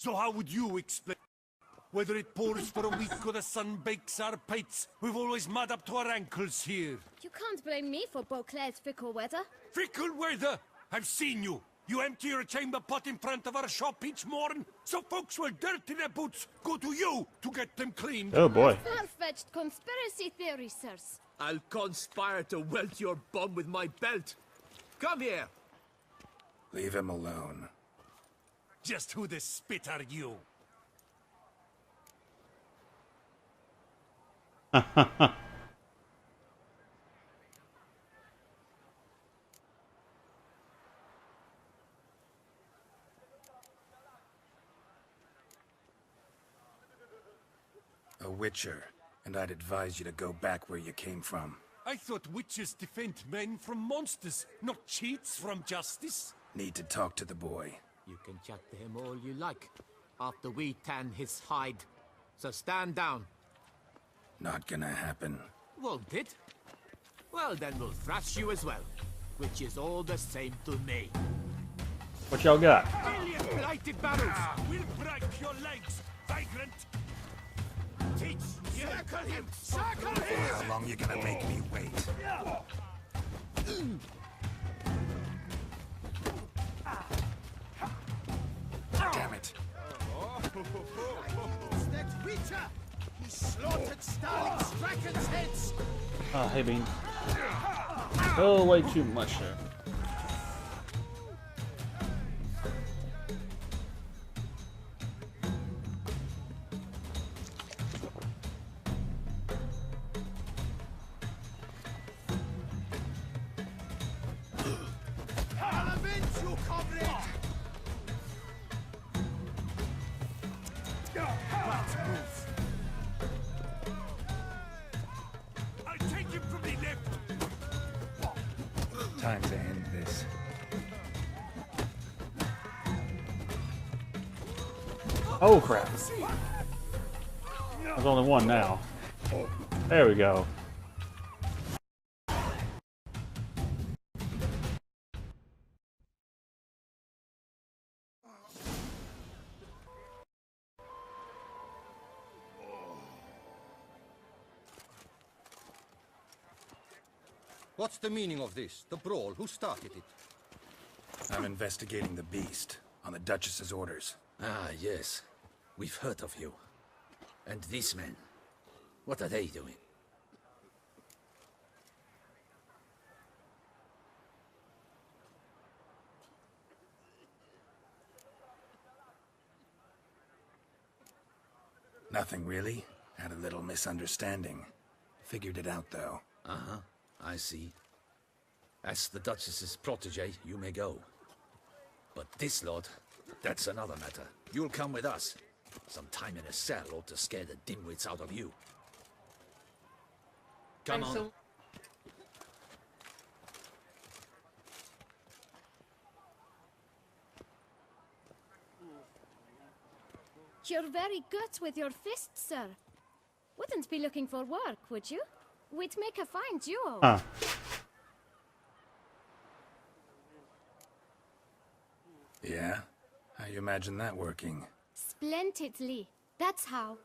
So how would you explain? Whether it pours for a week or the sun bakes our pates, we've always mud up to our ankles here. You can't blame me for Beauclair's fickle weather. Fickle weather? I've seen you. You empty your chamber pot in front of our shop each morn, so folks will dirty their boots, go to you to get them cleaned. Oh boy. Far-fetched conspiracy theory, sirs. I'll conspire to welt your bum with my belt. Come here. Leave him alone. Just who the spit are you? A witcher, and I'd advise you to go back where you came from. I thought witches defend men from monsters, not cheats from justice. Need to talk to the boy. You can chat to him all you like, after we tan his hide. So stand down. Not gonna happen. Won't it? Well, then we'll thrash you as well, which is all the same to me. What y'all got? Million blighted barrels! We'll break your legs, vagrant! Teach! Circle him! Circle him! How long you gonna make me wait? Damn it. It's that witcher! He slaughtered Starling Strachan's heads! Oh, hey, Bean. Oh, way too much there. I'll avenge you, comrade! I'll take him from the left! Time to end this. Oh crap. There's only one now. There we go. What's the meaning of this? The brawl? Who started it? I'm investigating the beast, on the Duchess's orders. Ah, yes. We've heard of you. And these men, what are they doing? Nothing really. Had a little misunderstanding. Figured it out though. Uh-huh, I see. As the Duchess's protege, you may go. But this lot, that's another matter. You'll come with us. Some time in a cell ought to scare the dimwits out of you. Come on. You're very good with your fists, sir. Wouldn't be looking for work, would you? We'd make a fine duo. Huh. Yeah? How you imagine that working? Splendidly. That's how.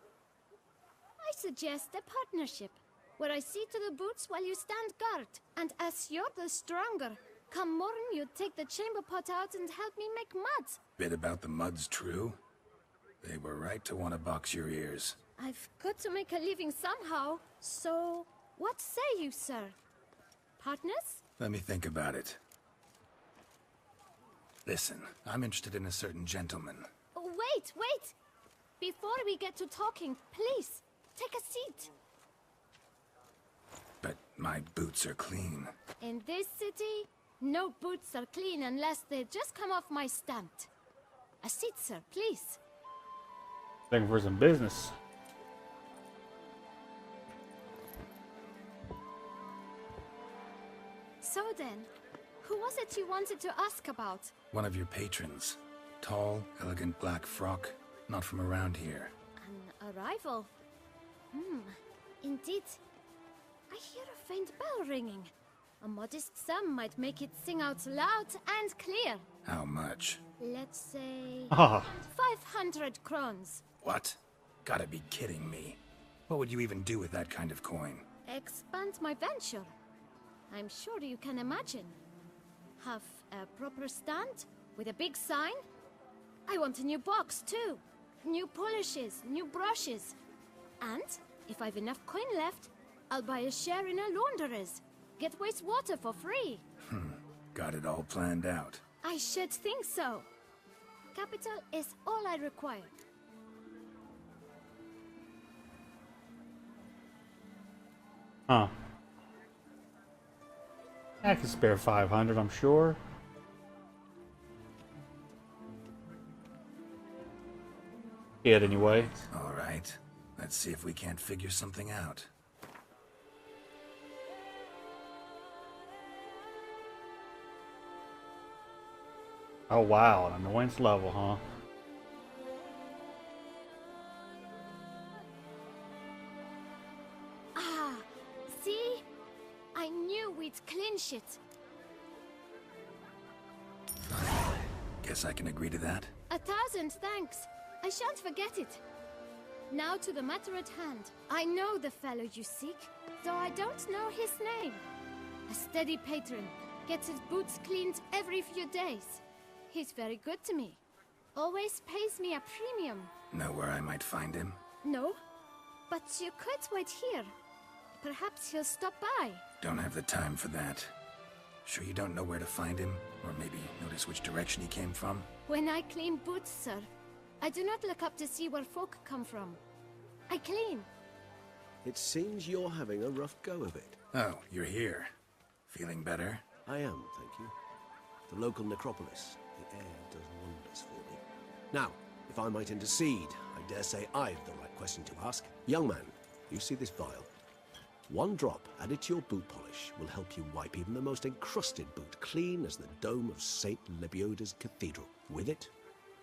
I suggest a partnership, where I see to the boots while you stand guard. And as you're the stronger, come morn you take the chamber pot out and help me make mud. Bit about the mud's true? They were right to want to box your ears. I've got to make a living somehow, so what say you, sir? Partners? Let me think about it. Listen, I'm interested in a certain gentleman. Oh, wait, wait! Before we get to talking, please, take a seat. But my boots are clean. In this city, no boots are clean unless they just come off my stamp. A seat, sir, please. Looking for some business. So then, who was it you wanted to ask about? One of your patrons. Tall, elegant black frock. Not from around here. An arrival? Indeed. I hear a faint bell ringing. A modest sum might make it sing out loud and clear. How much? Let's say Ah, 500 crowns. What? Gotta be kidding me. What would you even do with that kind of coin? Expand my venture. I'm sure you can imagine. Have a proper stand with a big sign. I want a new box too. New polishes, new brushes. And if I've enough coin left, I'll buy a share in a launderer's. Get wastewater for free. Got it all planned out. I should think so. Capital is all I require. huh. I can spare 500, I'm sure. It anyway. All right. Let's see if we can't figure something out. Oh wow, an annoyance level, huh? Ah, see? I knew we'd clinch it. Guess I can agree to that. 1,000 thanks. I shan't forget it. Now to the matter at hand. I know the fellow you seek, though I don't know his name. A steady patron, gets his boots cleaned every few days. He's very good to me. Always pays me a premium. Know where I might find him? No, but you could wait here. Perhaps he'll stop by. Don't have the time for that. Sure you don't know where to find him? Or maybe notice which direction he came from? When I clean boots, sir, I do not look up to see where folk come from. I clean. It seems you're having a rough go of it. Oh, you're here. Feeling better? I am, thank you. The local necropolis. The air does wonders for me. Now, if I might intercede, I dare say I've the right question to ask. Young man, you see this vial? One drop added to your boot polish will help you wipe even the most encrusted boot clean as the dome of St. Lebioda's Cathedral. With it,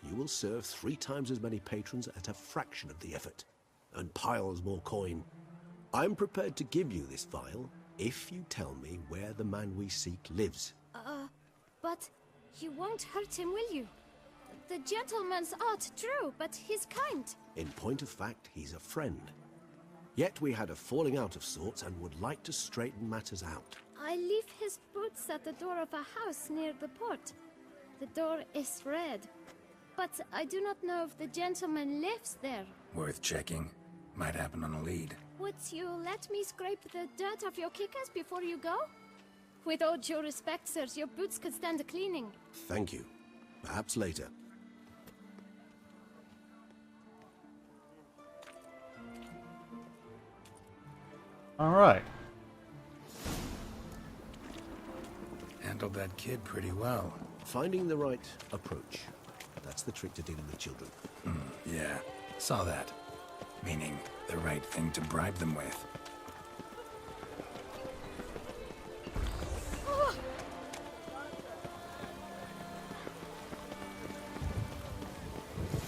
you will serve 3 times as many patrons at a fraction of the effort, and piles more coin. I'm prepared to give you this vial if you tell me where the man we seek lives. But you won't hurt him, will you? The gentleman's art true, but he's kind. In point of fact, he's a friend. Yet we had a falling out of sorts and would like to straighten matters out. I leave his boots at the door of a house near the port. The door is red, but I do not know if the gentleman lives there. Worth checking. Might happen on a lead. Would you let me scrape the dirt off your kickers before you go? With all due respect, sirs, your boots could stand a cleaning. Thank you. Perhaps later. Alright. Handled that kid pretty well. Finding the right approach. That's the trick to dealing with children. Yeah, saw that. Meaning, the right thing to bribe them with.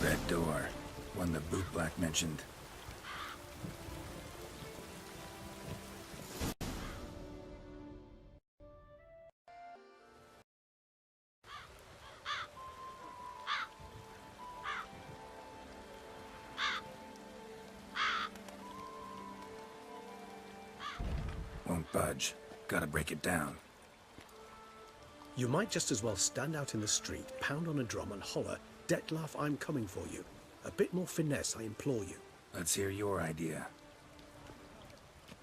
Red door. One the boot black mentioned. Won't budge. Gotta break it down. You might just as well stand out in the street, pound on a drum and holler, "Dettlaff, I'm coming for you." A bit more finesse, I implore you. Let's hear your idea.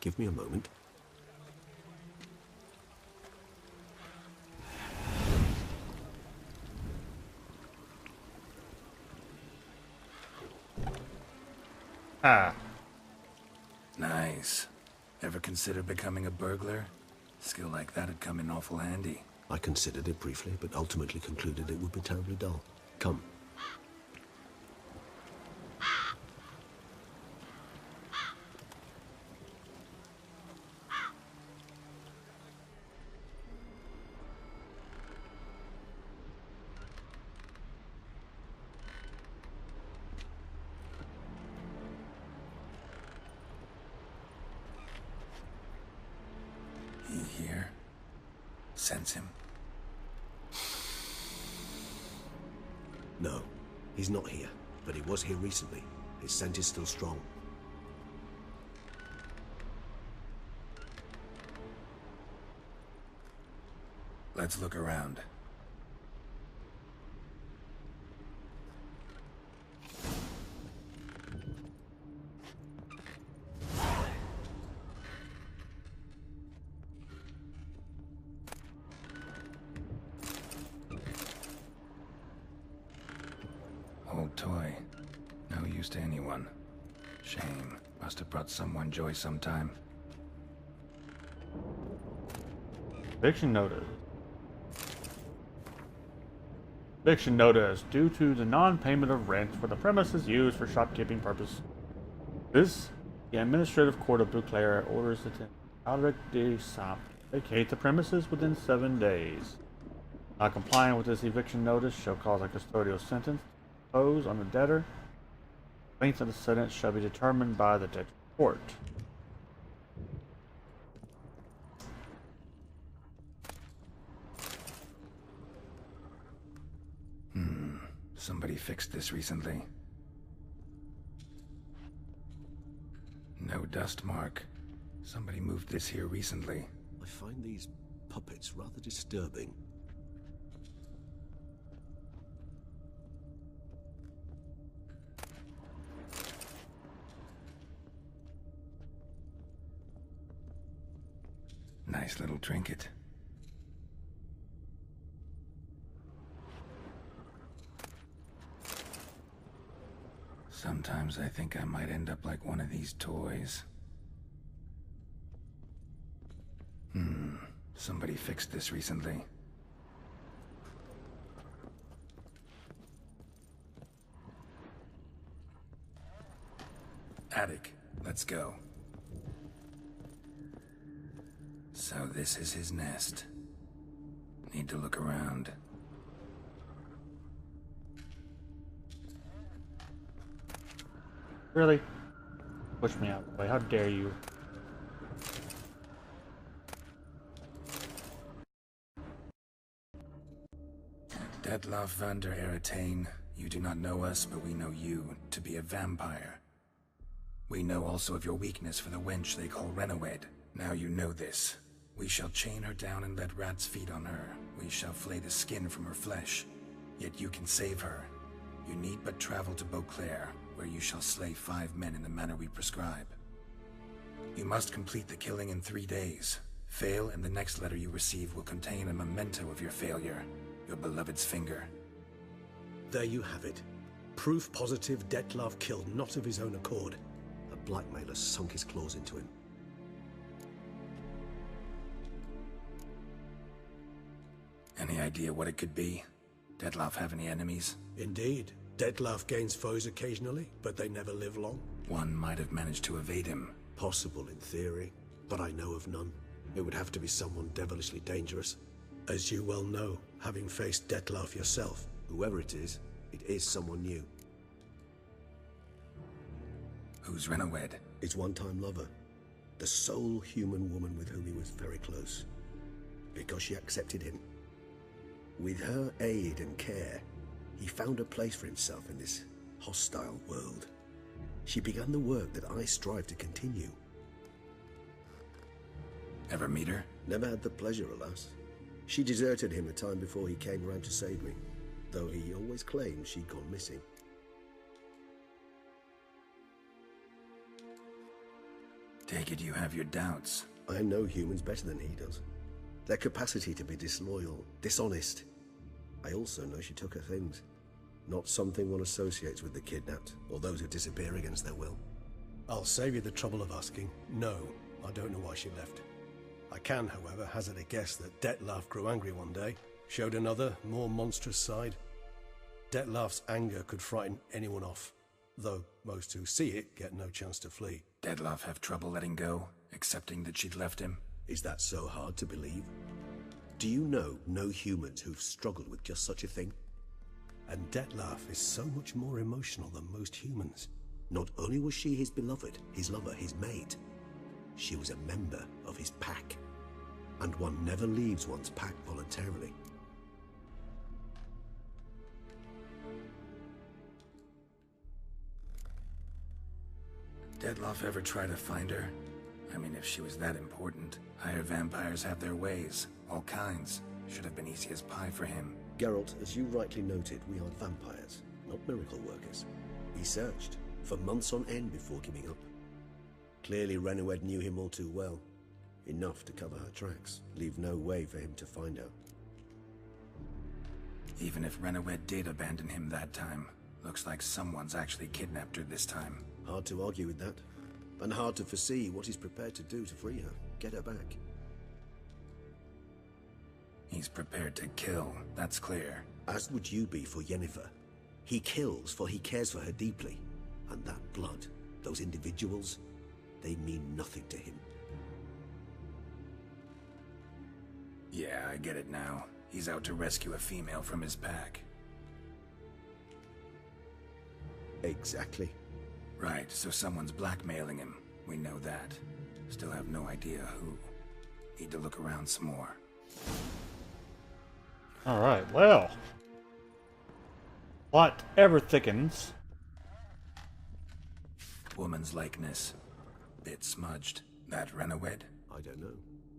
Give me a moment. Ah. Nice. Ever consider becoming a burglar? Skill like that'd come in awful handy. I considered it briefly, but ultimately concluded it would be terribly dull. Come. He here? sense him? No, he's not here, but he was here recently. His scent is still strong. Let's look around. Old toy. No use to anyone. Shame. Must have brought someone joy sometime. Eviction notice. Eviction notice due to the non-payment of rent for the premises used for shopkeeping purpose. This, the Administrative Court of Beauclair orders the Alric de Samp vacate the premises within 7 days. Not complying with this eviction notice shall cause a custodial sentence imposed on the debtor. The length of the sentence shall be determined by the debtor court. Somebody fixed this recently. No dust mark. Somebody moved this here recently. I find these puppets rather disturbing. Nice little trinket. Sometimes I think I might end up like one of these toys. Somebody fixed this recently. Attic, let's go. So this is his nest. Need to look around. Really? Push me out of the way. How dare you? Detlaff van der Eretane, you do not know us, but we know you to be a vampire. We know also of your weakness for the wench they call Renawed. Now you know this. We shall chain her down and let rats feed on her. We shall flay the skin from her flesh. Yet you can save her. You need but travel to Beauclair, where you shall slay 5 men in the manner we prescribe. You must complete the killing in 3 days. Fail, and the next letter you receive will contain a memento of your failure. Your beloved's finger. There you have it. Proof positive Detlaff killed not of his own accord. A blackmailer sunk his claws into him. Any idea what it could be? Detlaff have any enemies? Indeed. Detlaff gains foes occasionally, but they never live long. One might have managed to evade him. Possible in theory, but I know of none. It would have to be someone devilishly dangerous. As you well know, having faced Detlaff yourself. Whoever it is someone new. Who's Renawed? His one-time lover. The sole human woman with whom he was very close. Because she accepted him. With her aid and care, he found a place for himself in this hostile world. She began the work that I strive to continue. Ever meet her? Never had the pleasure, alas. She deserted him a time before he came around to save me, though he always claimed she'd gone missing. Take it you have your doubts. I know humans better than he does. Their capacity to be disloyal, dishonest. I also know she took her things. Not something one associates with the kidnapped, or those who disappear against their will. I'll save you the trouble of asking. No, I don't know why she left. I can, however, hazard a guess that Detlaff grew angry one day, showed another, more monstrous side. Detlaff's anger could frighten anyone off, though most who see it get no chance to flee. Detlaff have trouble letting go, accepting that she'd left him? Is that so hard to believe? Do you know no humans who've struggled with just such a thing? And Detlaff is so much more emotional than most humans. Not only was she his beloved, his lover, his mate, she was a member of his pack. And one never leaves one's pack voluntarily. Dettlaff ever try to find her? I mean, if she was that important. Higher vampires have their ways. All kinds. Should have been easy as pie for him. Geralt, as you rightly noted, we are vampires, not miracle workers. He searched for months on end before giving up. Clearly Renoed knew him all too well. Enough to cover her tracks, leave no way for him to find her. Even if Renoed did abandon him that time, looks like someone's actually kidnapped her this time. Hard to argue with that. And hard to foresee what he's prepared to do to free her, get her back. He's prepared to kill, that's clear. As would you be for Yennefer. He kills for he cares for her deeply. And that blood, those individuals, they mean nothing to him. Yeah, I get it now. He's out to rescue a female from his pack. Exactly. Right, so someone's blackmailing him. We know that. Still have no idea who. Need to look around some more. Alright, well. Plot ever thickens. Woman's likeness. Bit smudged. That Renoed? I don't know.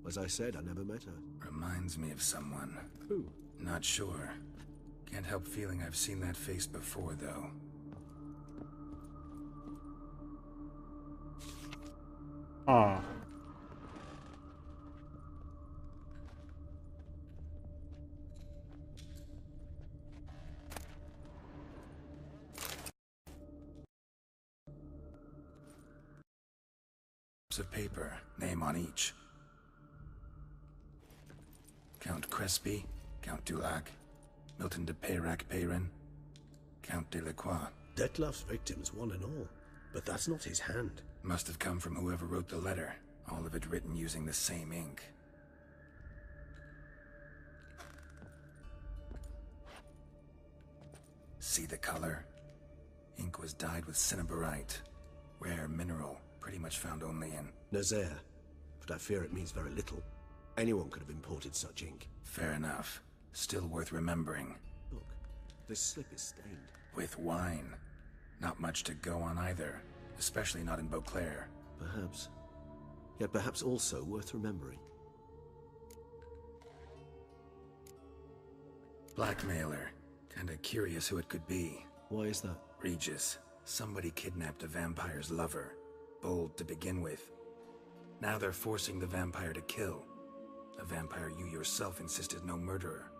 As I said, I never met her. Reminds me of someone. Who? Not sure. Can't help feeling I've seen that face before, though. Huh. Of paper, name on each. Count Crespi, Count Dulac, Milton de Peyrac-Peyrin, Count Delacroix. Dettlaff's victims, one and all. But that's not his hand. Must have come from whoever wrote the letter. All of it written using the same ink. See the color? Ink was dyed with cinnabarite. Rare mineral. Pretty much found only in Nazaire, but I fear it means very little. Anyone could have imported such ink. Fair enough. Still worth remembering. Look, this slip is stained. With wine. Not much to go on either, especially not in Beauclair. Perhaps. Yet perhaps also worth remembering. Blackmailer. Kinda curious who it could be. Why is that? Regis. Somebody kidnapped a vampire's lover. Bold to begin with. Now they're forcing the vampire to kill. A vampire you yourself insisted no murderer.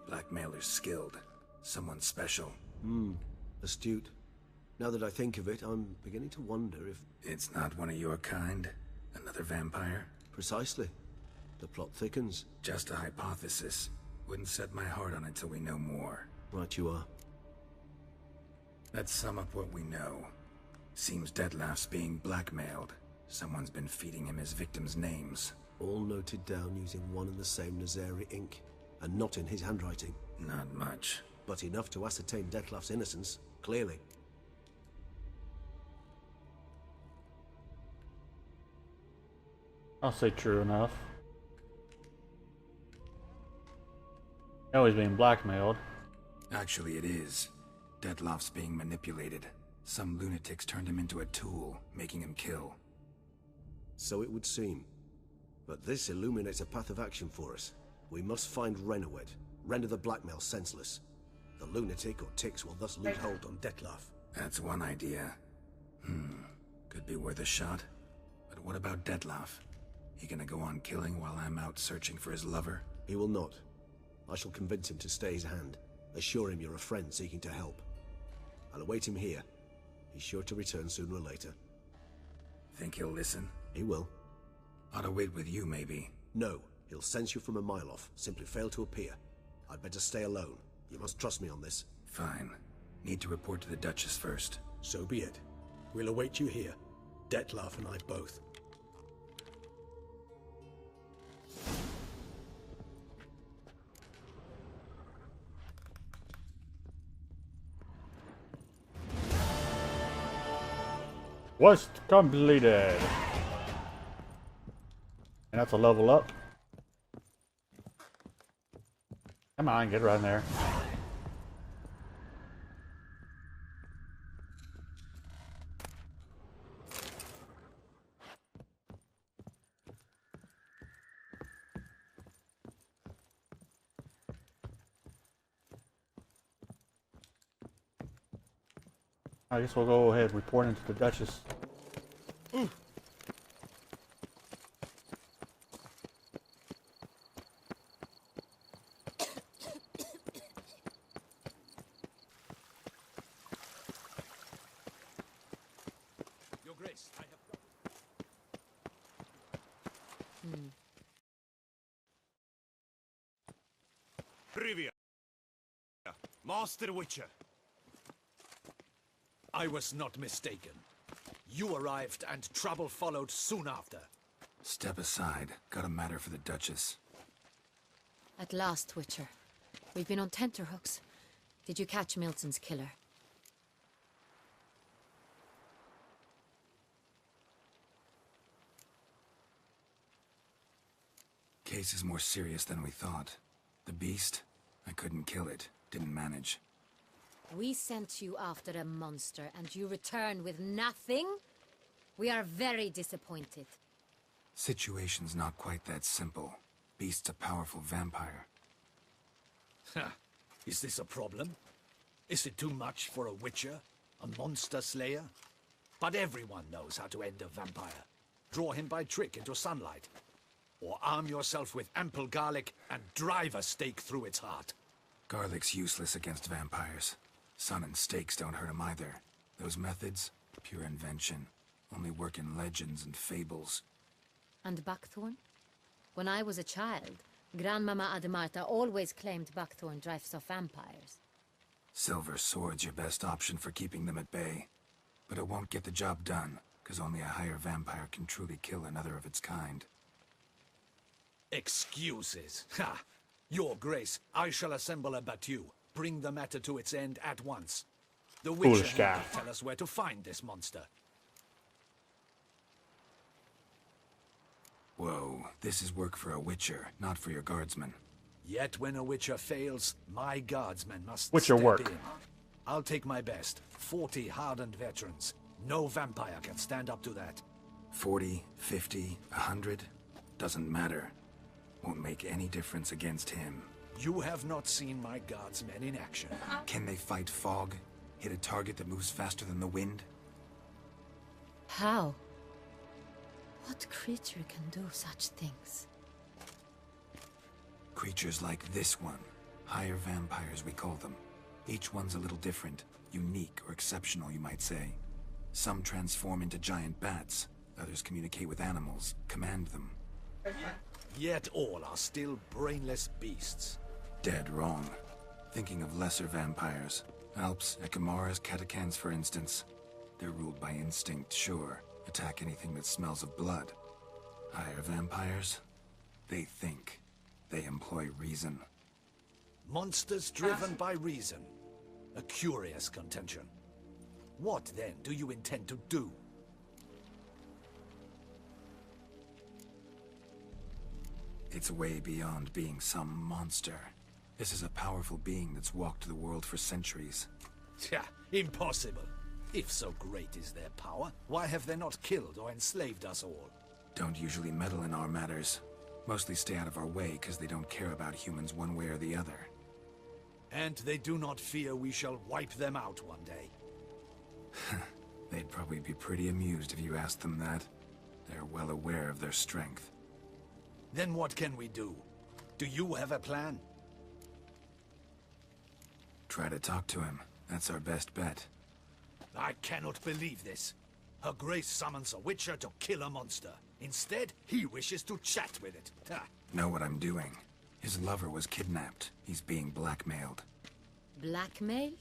Blackmailer's skilled. Someone special. Astute. Now that I think of it, I'm beginning to wonder if... It's not one of your kind? Another vampire? Precisely. The plot thickens. Just a hypothesis. Wouldn't set my heart on it till we know more. Right you are. Let's sum up what we know. Seems Dettlaff's being blackmailed. Someone's been feeding him his victims' names. All noted down using one and the same Nazaire ink, and not in his handwriting. Not much. But enough to ascertain Dettlaff's innocence, clearly. I'll say true enough. Now he's being blackmailed. Actually, it is. Dettlaff's being manipulated. Some lunatics turned him into a tool, making him kill. So it would seem. But this illuminates a path of action for us. We must find Renoed, render the blackmail senseless. The lunatic or ticks will thus lose hold on Dettlaff. That's one idea. Could be worth a shot. But what about Dettlaff? He gonna go on killing while I'm out searching for his lover? He will not. I shall convince him to stay his hand. Assure him you're a friend seeking to help. I'll await him here. He's sure to return sooner or later. Think he'll listen? He will. Ought to wait with you, maybe. No, he'll sense you from a mile off. Simply fail to appear. I'd better stay alone. You must trust me on this. Fine. Need to report to the Duchess first. So be it. We'll await you here. Dettlaff and I both. Quest completed. And that's a level up. Come on, get right in there. I guess we'll go ahead and report into the Duchess. Your Grace, I have... Rivia. Master Witcher. I was not mistaken. You arrived and trouble followed soon after. Step aside. Got a matter for the Duchess. At last, Witcher. We've been on tenterhooks. Did you catch Milton's killer? Case is more serious than we thought. The beast? I couldn't kill it. Didn't manage. We sent you after a monster, and you return with nothing? We are very disappointed. Situation's not quite that simple. Beast's a powerful vampire. Ha! Is this a problem? Is it too much for a witcher? A monster slayer? But everyone knows how to end a vampire. Draw him by trick into sunlight. Or arm yourself with ample garlic and drive a stake through its heart. Garlic's useless against vampires. Sun and stakes don't hurt him either. Those methods, pure invention. Only work in legends and fables. And buckthorn? When I was a child, Grandmama Ademarta always claimed buckthorn drives off vampires. Silver sword's your best option for keeping them at bay. But it won't get the job done, because only a higher vampire can truly kill another of its kind. Excuses. Ha! Your Grace, I shall assemble a battue. Bring the matter to its end at once. The Witcher Foolish guy. will tell us where to find this monster. Whoa, this is work for a Witcher, not for your guardsmen. Yet when a Witcher fails, my guardsmen must Witcher step work. in. I'll take my best. 40 hardened veterans. No vampire can stand up to that. 40, 50, 100? Doesn't matter. Won't make any difference against him. You have not seen my guardsmen in action. Can they fight fog? Hit a target that moves faster than the wind? How? What creature can do such things? Creatures like this one. Higher vampires, we call them. Each one's a little different. Unique or exceptional, you might say. Some transform into giant bats. Others communicate with animals, command them. Yet all are still brainless beasts. Dead wrong. Thinking of lesser vampires. Alps, Ekamaras, Catacans, for instance. They're ruled by instinct, sure. Attack anything that smells of blood. Higher vampires? They think. They employ reason. Monsters driven by reason. A curious contention. What, then, do you intend to do? It's way beyond being some monster. This is a powerful being that's walked the world for centuries. Tja, impossible. If so great is their power, why have they not killed or enslaved us all? Don't usually meddle in our matters. Mostly stay out of our way because they don't care about humans one way or the other. And they do not fear we shall wipe them out one day. They'd probably be pretty amused if you asked them that. They're well aware of their strength. Then what can we do? Do you have a plan? Try to talk to him. That's our best bet. I cannot believe this. Her Grace summons a Witcher to kill a monster. Instead, he wishes to chat with it. Ha. Know what I'm doing. His lover was kidnapped. He's being blackmailed. Blackmailed?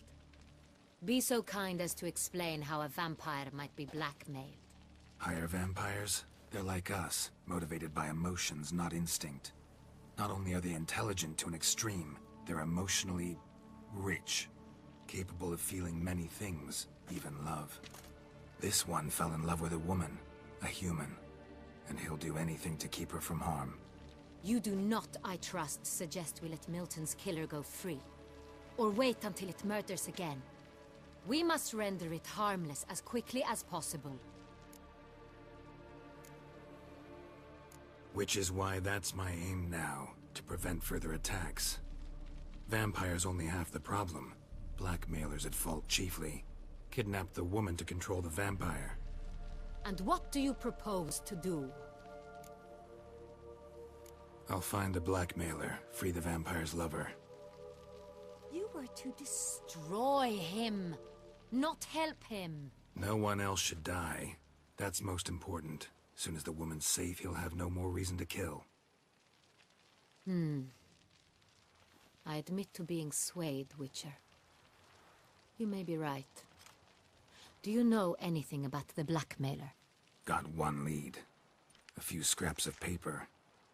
Be so kind as to explain how a vampire might be blackmailed. Higher vampires? They're like us, motivated by emotions, not instinct. Not only are they intelligent to an extreme, they're emotionally rich. Capable of feeling many things, even love. This one fell in love with a woman, a human. And he'll do anything to keep her from harm. You do not, I trust, suggest we let Milton's killer go free. Or wait until it murders again. We must render it harmless as quickly as possible. Which is why that's my aim now, to prevent further attacks. Vampires only half the problem. Blackmailers at fault chiefly. Kidnapped the woman to control the vampire. And what do you propose to do? I'll find the blackmailer, free the vampire's lover. You were to destroy him, not help him. No one else should die. That's most important. As soon as the woman's safe, he'll have no more reason to kill. I admit to being swayed, Witcher. You may be right. Do you know anything about the blackmailer? Got one lead. A few scraps of paper.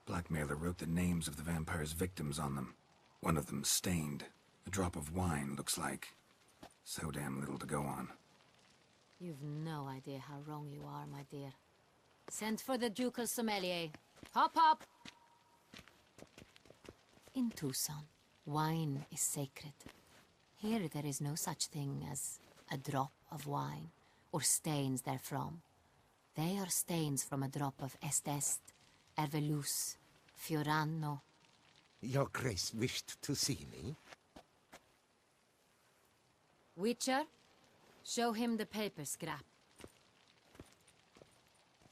Blackmailer wrote the names of the vampire's victims on them. One of them stained. A drop of wine, looks like. So damn little to go on. You've no idea how wrong you are, my dear. Send for the ducal sommelier. Hop, hop! In Tucson, wine is sacred. Here there is no such thing as a drop of wine, or stains therefrom. They are stains from a drop of Est, Ervelus, Fiorano. Your Grace wished to see me? Witcher, show him the paper scrap.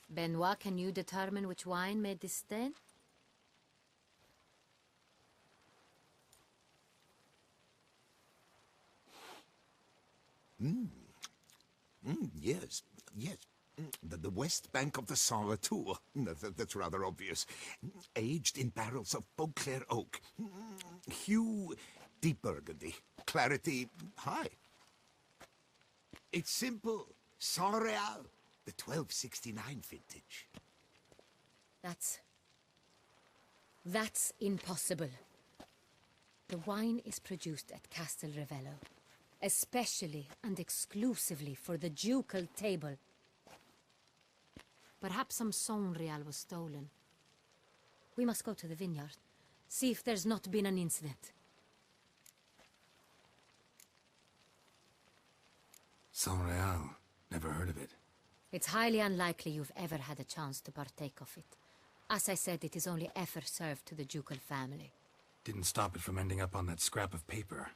Benoit, can you determine which wine made this stain? Yes, yes. The west bank of the Saint Latour. That's rather obvious. Aged in barrels of Beauclair oak. Hue, deep burgundy. Clarity, high. It's simple. Saint Real, the 1269 vintage. That's impossible. The wine is produced at Castel Ravello, especially and exclusively for the ducal table. Perhaps some Saint Real was stolen. We must go to the vineyard, see if there's not been an incident. Saint Real. Never heard of it. It's highly unlikely you've ever had a chance to partake of it. As I said, it is only ever served to the ducal family. Didn't stop it from ending up on that scrap of paper.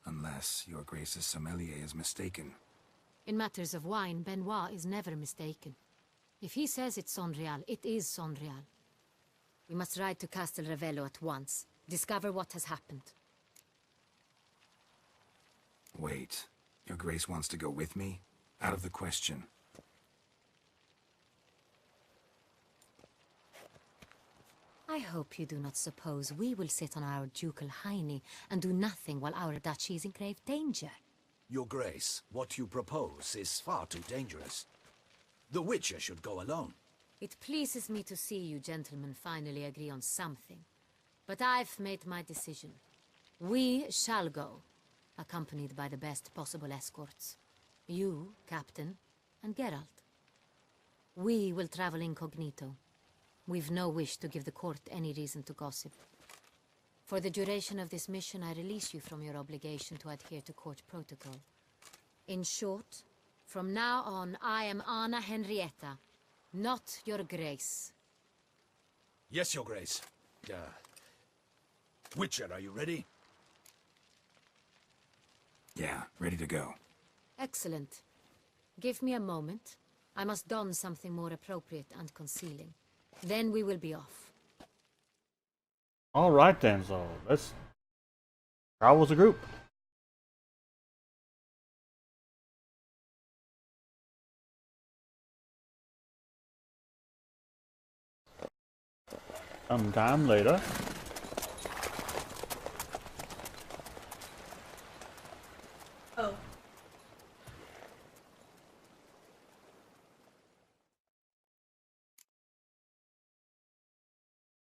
Unless your Grace's sommelier is mistaken. In matters of wine, Benoit is never mistaken. If he says it's Saint Real, it is Saint Real. We must ride to Castel Ravello at once. Discover what has happened. Wait. Your Grace wants to go with me? Out of the question. I hope you do not suppose we will sit on our ducal hiney and do nothing while our duchy is in grave danger. Your Grace, what you propose is far too dangerous. The Witcher should go alone. It pleases me to see you gentlemen finally agree on something. But I've made my decision. We shall go, accompanied by the best possible escorts. You, Captain, and Geralt. We will travel incognito. We've no wish to give the court any reason to gossip. For the duration of this mission, I release you from your obligation to adhere to court protocol. In short, from now on, I am Anna Henrietta, not your Grace. Yes, Your Grace. Witcher, are you ready? Yeah, ready to go. Excellent. Give me a moment. I must don something more appropriate and concealing. Then we will be off. Alright then, so let's travel as a group. Sometime later.